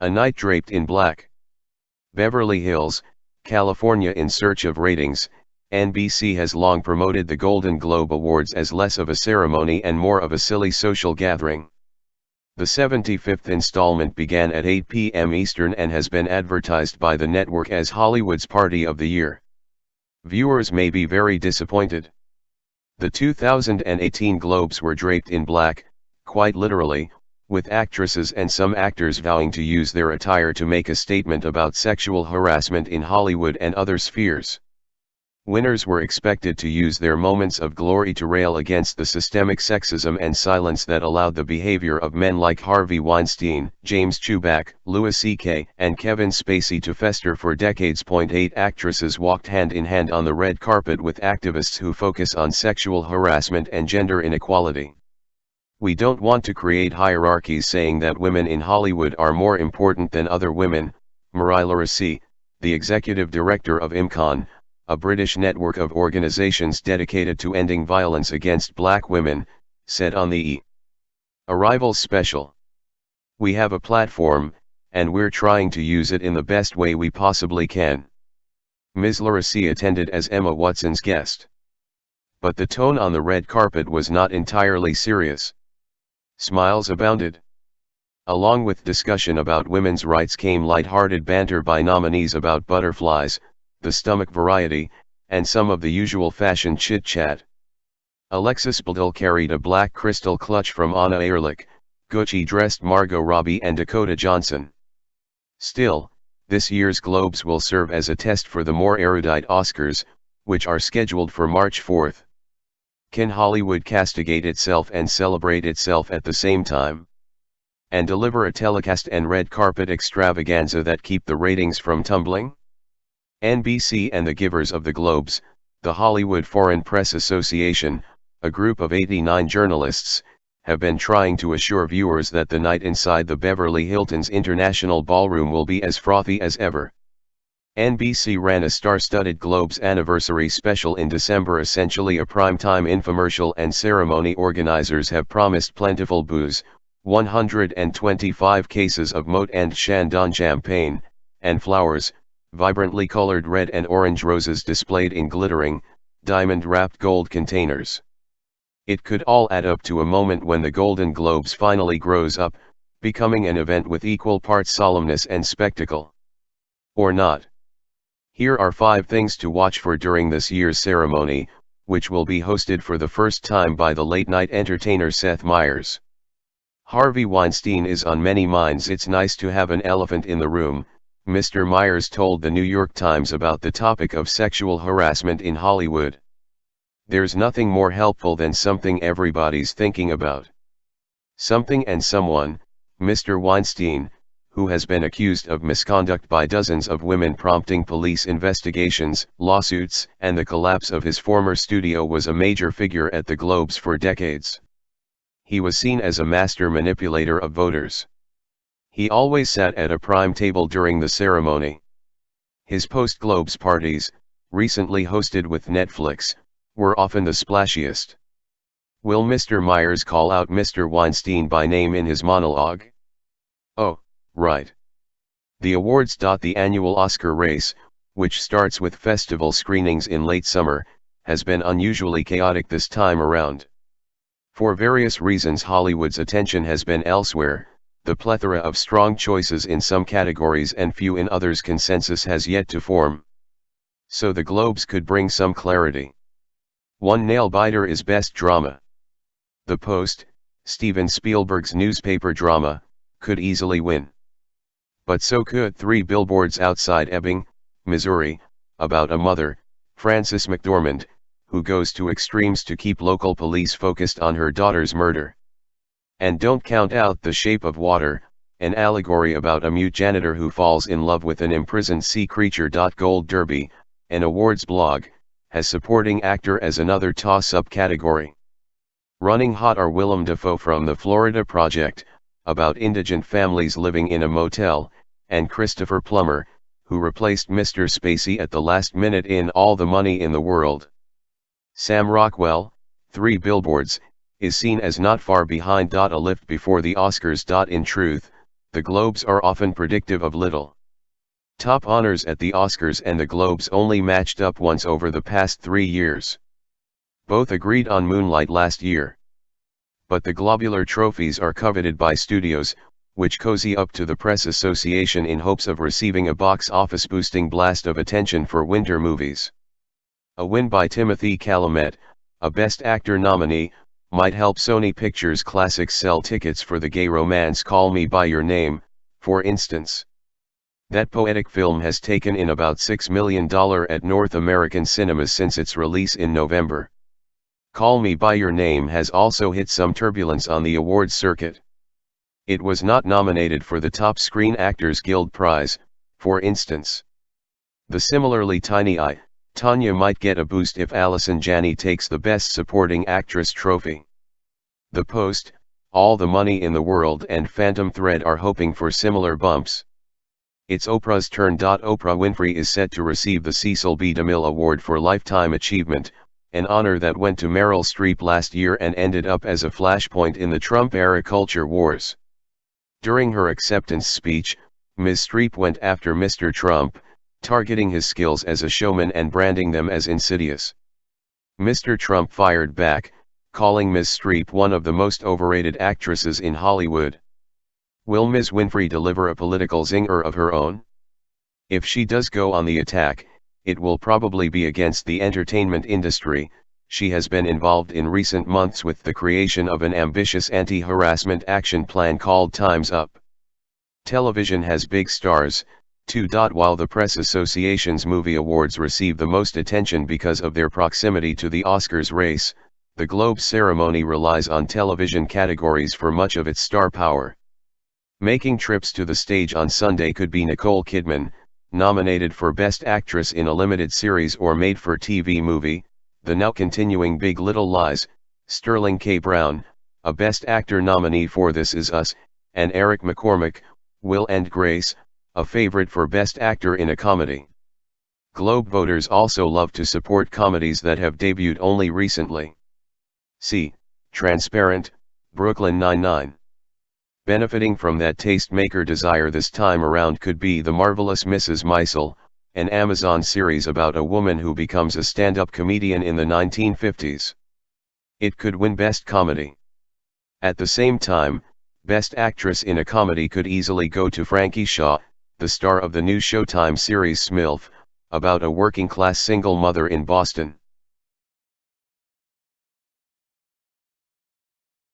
A night draped in black. Beverly Hills, California. In search of ratings, NBC has long promoted the Golden Globe Awards as less of a ceremony and more of a silly social gathering. The 75th installment began at 8 p.m. Eastern and has been advertised by the network as Hollywood's Party of the Year. Viewers may be very disappointed. The 2018 Globes were draped in black, quite literally, with actresses and some actors vowing to use their attire to make a statement about sexual harassment in Hollywood and other spheres. Winners were expected to use their moments of glory to rail against the systemic sexism and silence that allowed the behavior of men like Harvey Weinstein, James Chubak, Louis C.K., and Kevin Spacey to fester for decades. 8 Actresses walked hand in hand on the red carpet with activists who focus on sexual harassment and gender inequality. We don't want to create hierarchies saying that women in Hollywood are more important than other women, Meryl Streep, the executive director of IMCON, a British network of organizations dedicated to ending violence against black women, said on the Arrivals special. "We have a platform, and we're trying to use it in the best way we possibly can." Ms. Streep attended as Emma Watson's guest. But the tone on the red carpet was not entirely serious. Smiles abounded. Along with discussion about women's rights came light-hearted banter by nominees about butterflies, the stomach variety, and some of the usual fashion chit-chat. Alexis Bledel carried a black crystal clutch from Anna Ehrlich, Gucci dressed Margot Robbie and Dakota Johnson. Still, this year's Globes will serve as a test for the more erudite Oscars, which are scheduled for March 4. Can Hollywood castigate itself and celebrate itself at the same time? And deliver a telecast and red carpet extravaganza that keep the ratings from tumbling? NBC and the givers of the Globes, the Hollywood Foreign Press Association, a group of 89 journalists, have been trying to assure viewers that the night inside the Beverly Hilton's International Ballroom will be as frothy as ever. NBC ran a star-studded Globes anniversary special in December, essentially a primetime infomercial, and ceremony organizers have promised plentiful booze, 125 cases of Moët and Chandon champagne, and flowers, vibrantly colored red and orange roses displayed in glittering, diamond-wrapped gold containers. It could all add up to a moment when the Golden Globes finally grows up, becoming an event with equal parts solemnness and spectacle. Or not. Here are 5 things to watch for during this year's ceremony, which will be hosted for the first time by the late-night entertainer Seth Meyers. Harvey Weinstein is on many minds. It's nice to have an elephant in the room, Mr. Meyers told the New York Times about the topic of sexual harassment in Hollywood. "There's nothing more helpful than something everybody's thinking about. Something and someone, Mr. Weinstein, who has been accused of misconduct by dozens of women, prompting police investigations, lawsuits, and the collapse of his former studio, was a major figure at the Globes for decades. He was seen as a master manipulator of voters. He always sat at a prime table during the ceremony. His post-Globes parties, recently hosted with Netflix, were often the splashiest." Will Mr. Meyers call out Mr. Weinstein by name in his monologue? Oh, right. The awards. The annual Oscar race, which starts with festival screenings in late summer, has been unusually chaotic this time around. For various reasons, Hollywood's attention has been elsewhere. The plethora of strong choices in some categories and few in others. Consensus has yet to form. So the Globes could bring some clarity. One nail-biter is Best Drama. The Post, Steven Spielberg's newspaper drama, could easily win. But so could 3 Billboards Outside Ebbing, Missouri, about a mother, Frances McDormand, who goes to extremes to keep local police focused on her daughter's murder. And don't count out The Shape of Water, an allegory about a mute janitor who falls in love with an imprisoned sea creature. Gold Derby, an awards blog, has supporting actor as another toss-up category. Running hot are Willem Dafoe from The Florida Project, about indigent families living in a motel, and Christopher Plummer, who replaced Mr. Spacey at the last minute in All the Money in the World. Sam Rockwell, 3 Billboards, is seen as not far behind. A lift before the Oscars. In truth, the Globes are often predictive of little. Top honors at the Oscars and the Globes only matched up once over the past 3 years. Both agreed on Moonlight last year. But the globular trophies are coveted by studios, which cozy up to the press association in hopes of receiving a box office boosting blast of attention for winter movies. A win by Timothée Chalamet, a Best Actor nominee, might help Sony Pictures Classics sell tickets for the gay romance Call Me By Your Name, for instance. That poetic film has taken in about $6 million at North American cinemas since its release in November. Call Me By Your Name has also hit some turbulence on the awards circuit. It was not nominated for the Top Screen Actors Guild Prize, for instance. The similarly tiny Tanya might get a boost if Allison Janney takes the Best Supporting Actress trophy. The Post, All the Money in the World and Phantom Thread are hoping for similar bumps. It's Oprah's turn. Oprah Winfrey is set to receive the Cecil B. DeMille Award for Lifetime Achievement, an honor that went to Meryl Streep last year and ended up as a flashpoint in the Trump-era culture wars. During her acceptance speech, Ms. Streep went after Mr. Trump, targeting his skills as a showman and branding them as insidious. Mr. Trump fired back, calling Ms. Streep one of the most overrated actresses in Hollywood. Will Ms. Winfrey deliver a political zinger of her own? If she does go on the attack, it will probably be against the entertainment industry. She has been involved in recent months with the creation of an ambitious anti-harassment action plan called Time's Up. Television has big stars, too. While the Press Association's movie awards receive the most attention because of their proximity to the Oscars race, the Globes ceremony relies on television categories for much of its star power. Making trips to the stage on Sunday could be Nicole Kidman, nominated for Best Actress in a Limited Series or Made-for-TV Movie, the now continuing Big Little Lies, Sterling K. Brown, a Best Actor nominee for This Is Us, and Eric McCormack, Will and Grace, a favorite for Best Actor in a Comedy. Globe voters also love to support comedies that have debuted only recently. See, Transparent, Brooklyn Nine-Nine. Benefiting from that tastemaker desire this time around could be The Marvelous Mrs. Maisel, an Amazon series about a woman who becomes a stand-up comedian in the 1950s. It could win Best Comedy. At the same time, Best Actress in a Comedy could easily go to Frankie Shaw, the star of the new Showtime series Smilf, about a working-class single mother in Boston.